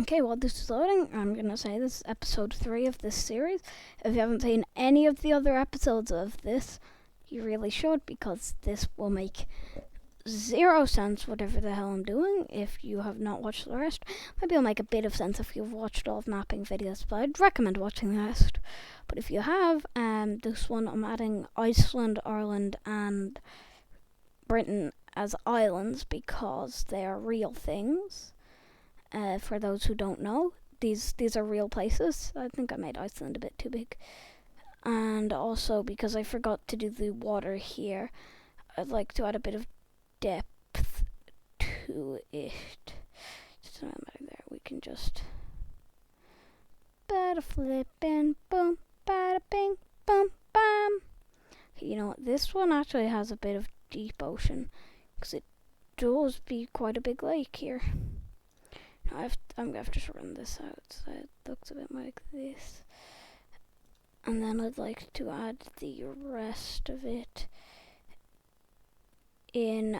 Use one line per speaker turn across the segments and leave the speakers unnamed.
Okay, while this is loading, I'm gonna say this is episode 3 of this series. If you haven't seen any of the other episodes of this, you really should, because this will make zero sense, whatever the hell I'm doing, if you have not watched the rest. Maybe it'll make a bit of sense if you've watched all of mapping videos, but I'd recommend watching the rest. But if you have, this one I'm adding Iceland, Ireland, and Britain as islands because they are real things. For those who don't know, these are real places. I think I made Iceland a bit too big. And also because I forgot to do the water here, I'd like to add a bit of depth to it. Just remember there, we can just bada flippin' boom, bada bing, boom, bam. Okay, you know what? This one actually has a bit of deep ocean because it does be quite a big lake here. Now I'm gonna have to run this out so it looks a bit like this. And then I'd like to add the rest of it in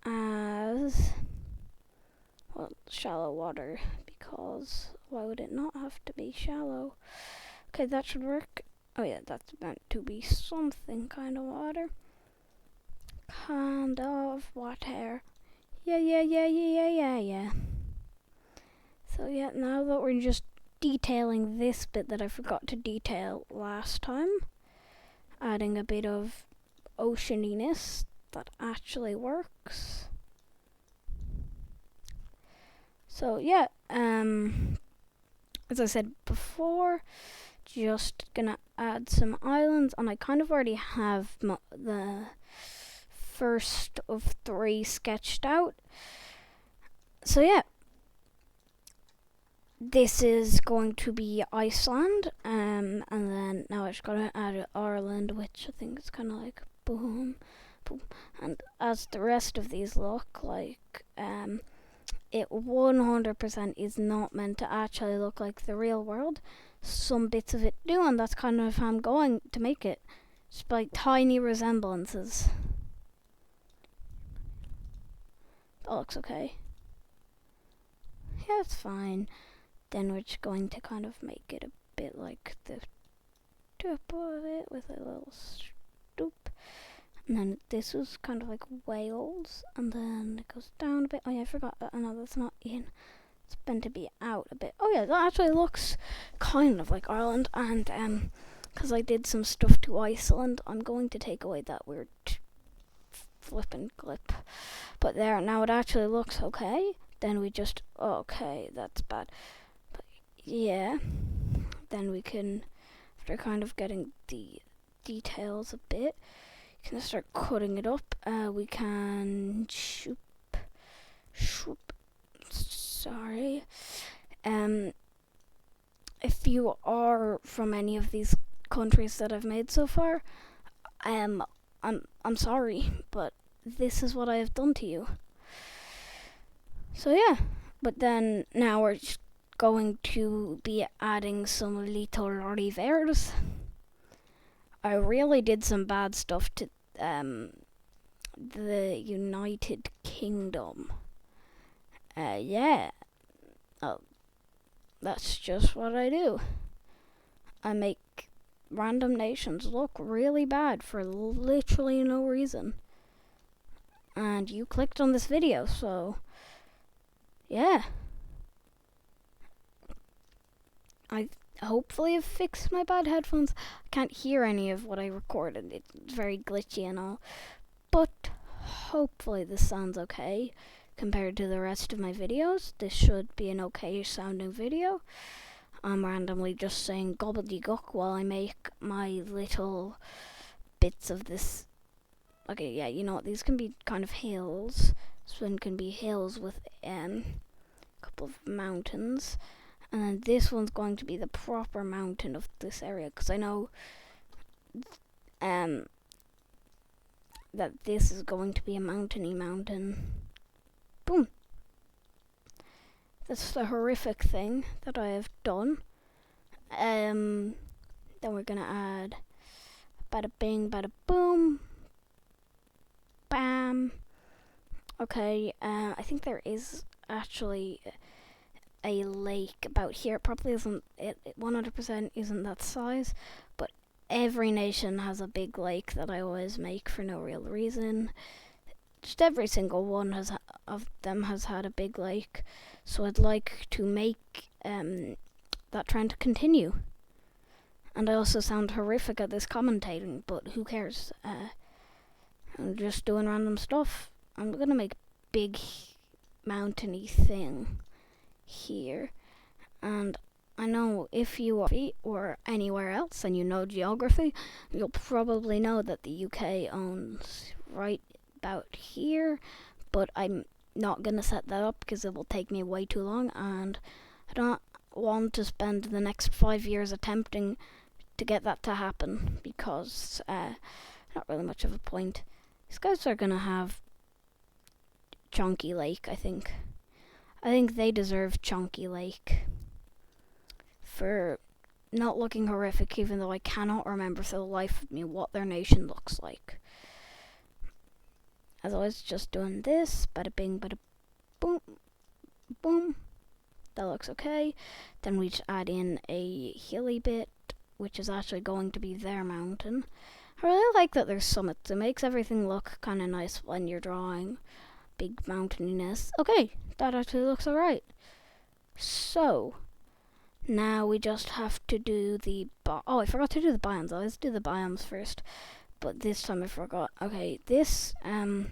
as, well, shallow water, because why would it not have to be shallow? Okay, that should work. Oh yeah, that's meant to be something kind of water. Kind of water. Yeah. So yeah, now that we're just detailing this bit that I forgot to detail last time, adding a bit of oceaniness that actually works. So yeah, as I said before, just gonna add some islands, and I kind of already have the first of 3 sketched out. So yeah, this is going to be Iceland, and then now I just gotta add Ireland, which I think is kind of like boom, boom. And as the rest of these look like, it 100% is not meant to actually look like the real world. Some bits of it do, and that's kind of how I'm going to make it. Just by tiny resemblances. That looks okay. Yeah, it's fine. Then we're just going to kind of make it a bit like the tip of it with a little stoop. And then this was kind of like Wales, and then it goes down a bit. Oh yeah, I forgot that. No, that's not in. It's meant to be out a bit. Oh yeah, that actually looks kind of like Ireland. And because I did some stuff to Iceland, I'm going to take away that weird flippin' clip. But there, now it actually looks okay. Then we just, okay, that's bad. But yeah, then we can, after kind of getting the details a bit, you can start cutting it up. We can shoop. Sorry. If you are from any of these countries that I've made so far, I'm sorry, but this is what I have done to you. So yeah, but then now we're just going to be adding some little rivers. I really did some bad stuff to the United Kingdom. Yeah. Oh, that's just what I do. I make random nations look really bad for literally no reason. And you clicked on this video, so yeah. I hopefully have fixed my bad headphones. I can't hear any of what I recorded. It's very glitchy and all. But hopefully this sounds okay compared to the rest of my videos. This should be an okay sounding video. I'm randomly just saying gobbledygook while I make my little bits of this. Okay, yeah, you know what? These can be kind of hills. This one can be hills with a couple of mountains. And then this one's going to be the proper mountain of this area, because I know that this is going to be a mountainy mountain. Boom. That's the horrific thing that I have done. Then we're gonna add bada bing, bada boom, bam. Okay, I think there is actually a lake about here. It probably isn't, it 100% isn't that size, but every nation has a big lake that I always make for no real reason. Just every single one of them has had a big lake, so I'd like to make that trend to continue. And I also sound horrific at this commentating, but who cares? I'm just doing random stuff. I'm gonna make a big mountainy thing here, and I know if you are or anywhere else and you know geography, you'll probably know that the UK owns right about here, but I'm not gonna set that up because it will take me way too long, and I don't want to spend the next 5 years attempting to get that to happen because not really much of a point. These guys are gonna have Chunky Lake, I think. I think they deserve Chunky Lake for not looking horrific, even though I cannot remember for the life of me what their nation looks like. As always, just doing this, bada bing, bada boom, boom. That looks okay. Then we just add in a hilly bit, which is actually going to be their mountain. I really like that there's summits. It makes everything look kind of nice when you're drawing big mountaininess. Okay, that actually looks alright. So, now we just have to do the... oh, I forgot to do the biomes. Let's do the biomes first. But this time I forgot. Okay, this, well,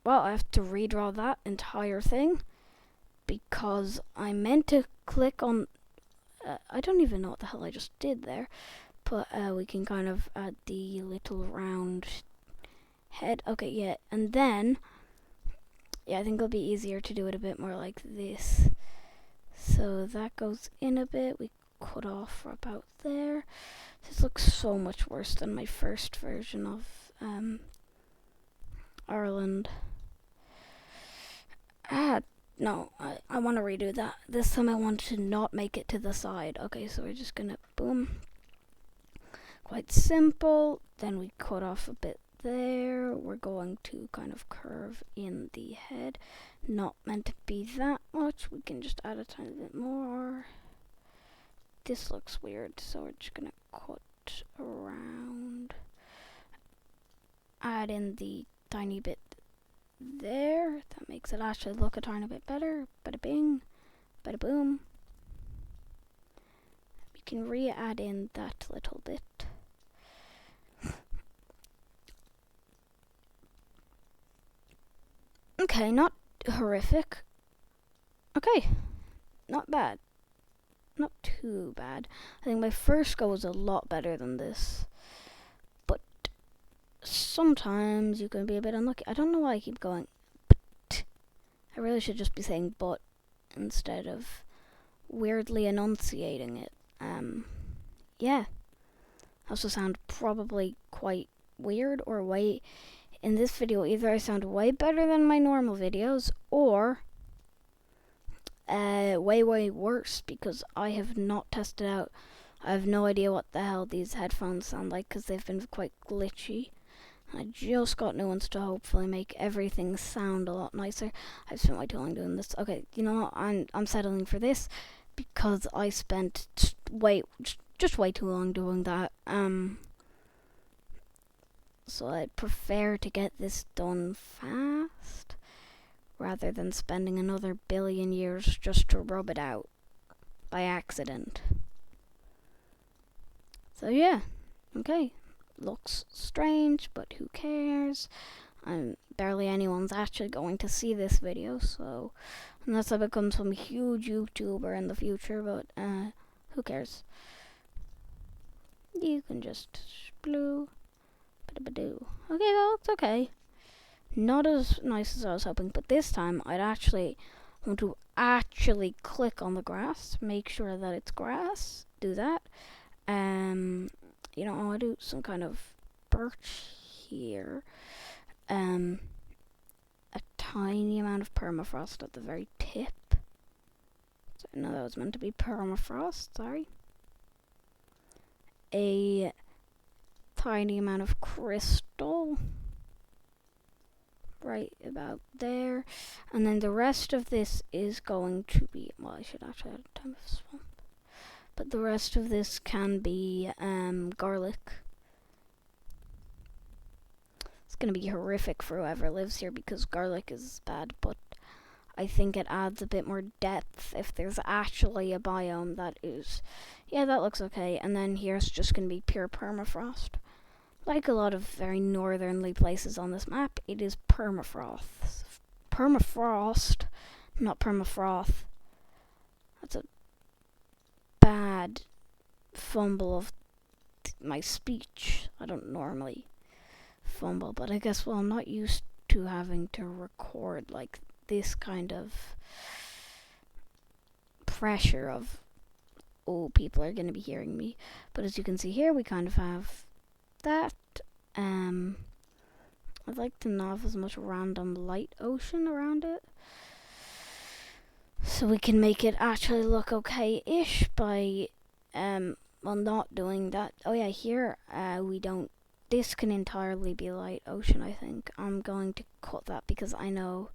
I have to redraw that entire thing because I meant to click on... I don't even know what the hell I just did there. But we can kind of add the little round head. Okay, yeah, and then... yeah, I think it'll be easier to do it a bit more like this. So that goes in a bit. We cut off about there. This looks so much worse than my first version of Ireland. No, I want to redo that. This time I want to not make it to the side. Okay, so we're just gonna boom. Quite simple. Then we cut off a bit there. We're going to kind of curve in the head. Not meant to be that much. We can just add a tiny bit more. This looks weird, so we're just gonna cut around. Add in the tiny bit there. That makes it actually look a tiny bit better. Bada bing, bada boom. We can re-add in that little bit. Okay, not horrific. Okay, not bad. Not too bad. I think my first go was a lot better than this. But sometimes you can be a bit unlucky. I don't know why I keep going, but. I really should just be saying but instead of weirdly enunciating it. Yeah. Also sound probably quite weird or way... in this video, either I sound way better than my normal videos, or way worse, because I have not tested out. I have no idea what the hell these headphones sound like, because they've been quite glitchy. I just got new ones to hopefully make everything sound a lot nicer. I've spent way too long doing this. Okay, you know what? I'm settling for this, because I spent just way too long doing that. So I'd prefer to get this done fast rather than spending another billion years just to rub it out by accident. So yeah, okay. Looks strange, but who cares? Barely anyone's actually going to see this video, so unless I become some huge YouTuber in the future, but who cares? You can just blue. Okay, that looks okay. Not as nice as I was hoping, but this time I'd actually want to click on the grass, make sure that it's grass, do that. You know, I'll do some kind of birch here. A tiny amount of permafrost at the very tip. So, no, that was meant to be permafrost, sorry. A tiny amount of crystal. right about there. And then the rest of this is going to be, well, I should actually add a time of swamp. But the rest of this can be garlic. It's going to be horrific for whoever lives here because garlic is bad, but I think it adds a bit more depth if there's actually a biome that is, yeah, that looks okay. And then here's just going to be pure permafrost. Like a lot of very northernly places on this map, it is permafrost. Permafrost, not permafrost. That's a bad fumble of my speech. I don't normally fumble, but I guess, well, I'm not used to having to record like this kind of pressure of, oh, people are going to be hearing me. But as you can see here, we kind of have that. I'd like to not have as much random light ocean around it, so we can make it actually look okay-ish by, well, not doing that. Oh yeah, here we don't. This can entirely be light ocean, I think. I'm going to cut that because I know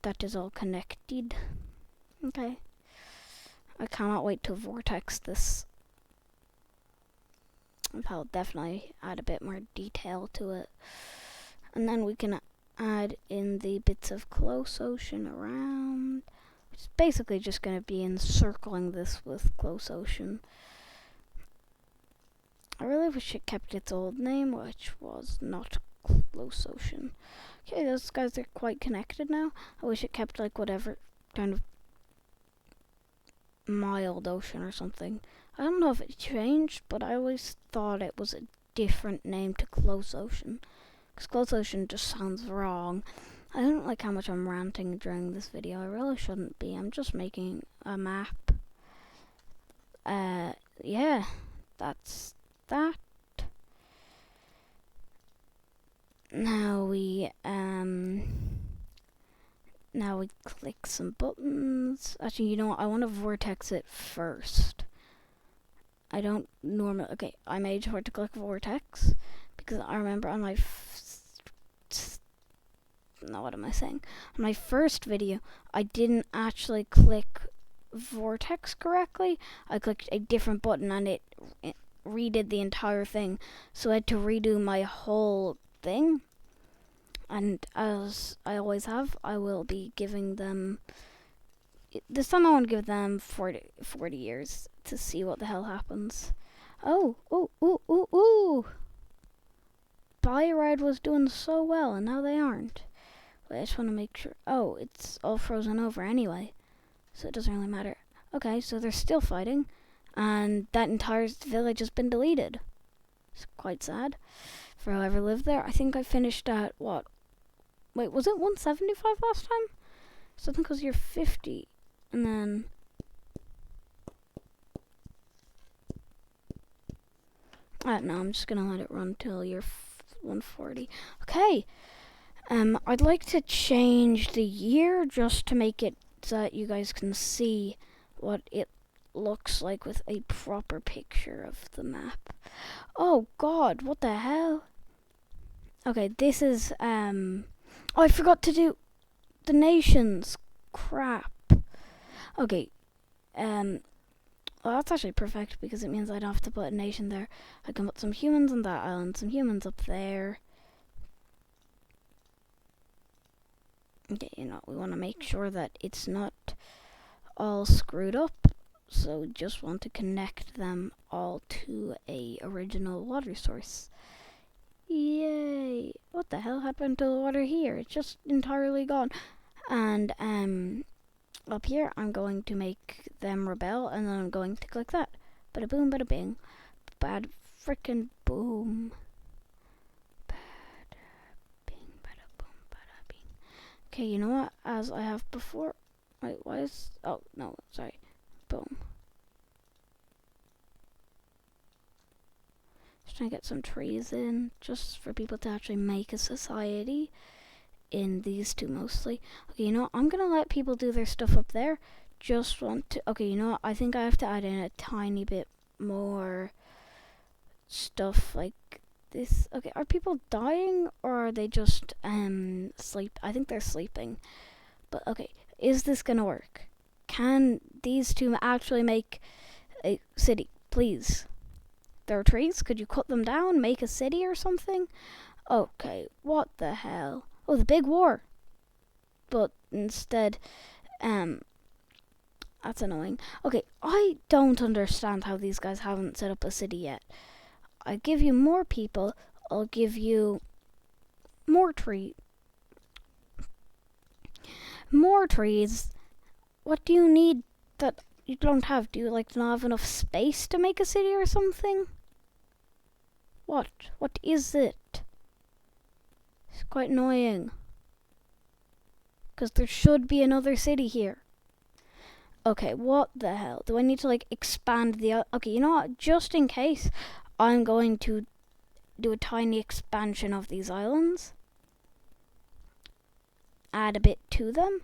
that is all connected. Okay. I cannot wait to vortex this. I'll definitely add a bit more detail to it. And then we can add in the bits of close ocean around. It's basically just going to be encircling this with close ocean. I really wish it kept its old name, which was not close ocean. Okay, those guys are quite connected now. I wish it kept like whatever kind of mild ocean or something. I don't know if it changed, but I always thought it was a different name to close ocean. Because close ocean just sounds wrong. I don't like how much I'm ranting during this video. I really shouldn't be. I'm just making a map. Yeah, that's that. Now we click some buttons. Actually, you know what? I want to vortex it first. I don't normally. Okay, I made sure to click vortex because I remember on my what am I saying? On my first video, I didn't actually click vortex correctly. I clicked a different button and it redid the entire thing, so I had to redo my whole thing. And as I always have, I will be giving them, this time I want to give them 40 years to see what the hell happens. Oh, Bioride was doing so well and now they aren't. Wait, I just want to make sure. Oh, it's all frozen over anyway, so it doesn't really matter. Okay, so they're still fighting, and that entire village has been deleted. It's quite sad for whoever lived there. I think I finished at what? Wait, was it 175 last time? So I think it was year 50, and then no, I'm just gonna let it run till year 140. Okay. I'd like to change the year just to make it so that you guys can see what it looks like with a proper picture of the map. Oh God, what the hell? Okay, this is oh, I forgot to do the nations. Crap. Okay, well, that's actually perfect because it means I don't have to put a nation there. I can put some humans on that island, some humans up there. Okay, you know, we want to make sure that it's not all screwed up, so just want to connect them all to a original water source. Yay! What the hell happened to the water here? It's just entirely gone. And up here I'm going to make them rebel, and then I'm going to click that. Bada boom, bada bing. Bad frickin' boom. Okay, you know what? As I have before. Wait, why is. Oh, no, sorry. Boom. Just trying to get some trees in, just for people to actually make a society. In these two mostly. Okay, you know what? I'm gonna let people do their stuff up there. Just want to. Okay, you know what? I think I have to add in a tiny bit more stuff, like this. Okay, are people dying or are they just sleep? I think they're sleeping. But okay, is this gonna work? Can these two actually make a city? Please. There are trees. Could you cut them down, make a city or something? Okay, what the hell? Oh, the big war. But instead, that's annoying. Okay, I don't understand how these guys haven't set up a city yet. I give you more people. I'll give you more more trees. What do you need that you don't have? Do you like not have enough space to make a city or something? What is it? It's quite annoying. Because there should be another city here. Okay, what the hell? Do I need to like expand the... Okay, you know what? Just in case, I'm going to do a tiny expansion of these islands. Add a bit to them.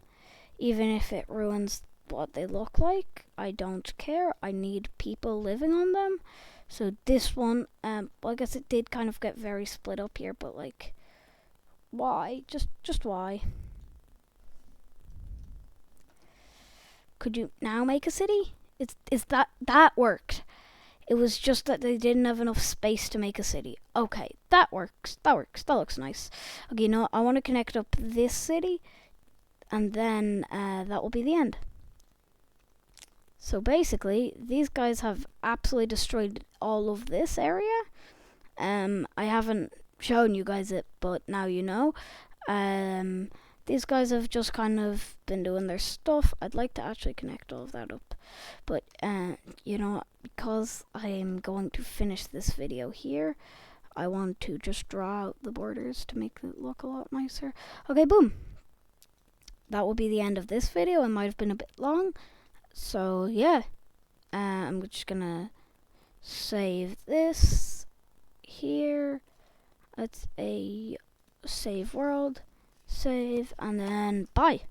Even if it ruins what they look like, I don't care. I need people living on them. So this one, well, I guess it did kind of get very split up here, but like, why? Just why? Could you now make a city? Is that worked? It was just that they didn't have enough space to make a city. Okay, that works. That looks nice. Okay, you know what? I want to connect up this city, and then that will be the end. So basically, these guys have absolutely destroyed all of this area. I haven't shown you guys it, but now you know. These guys have just kind of been doing their stuff. I'd like to actually connect all of that up. But, you know, because I'm going to finish this video here, I want to just draw out the borders to make it look a lot nicer. Okay, boom. That will be the end of this video. It might have been a bit long. So, yeah. I'm just going to save this here. It's a save world. Save, and then bye.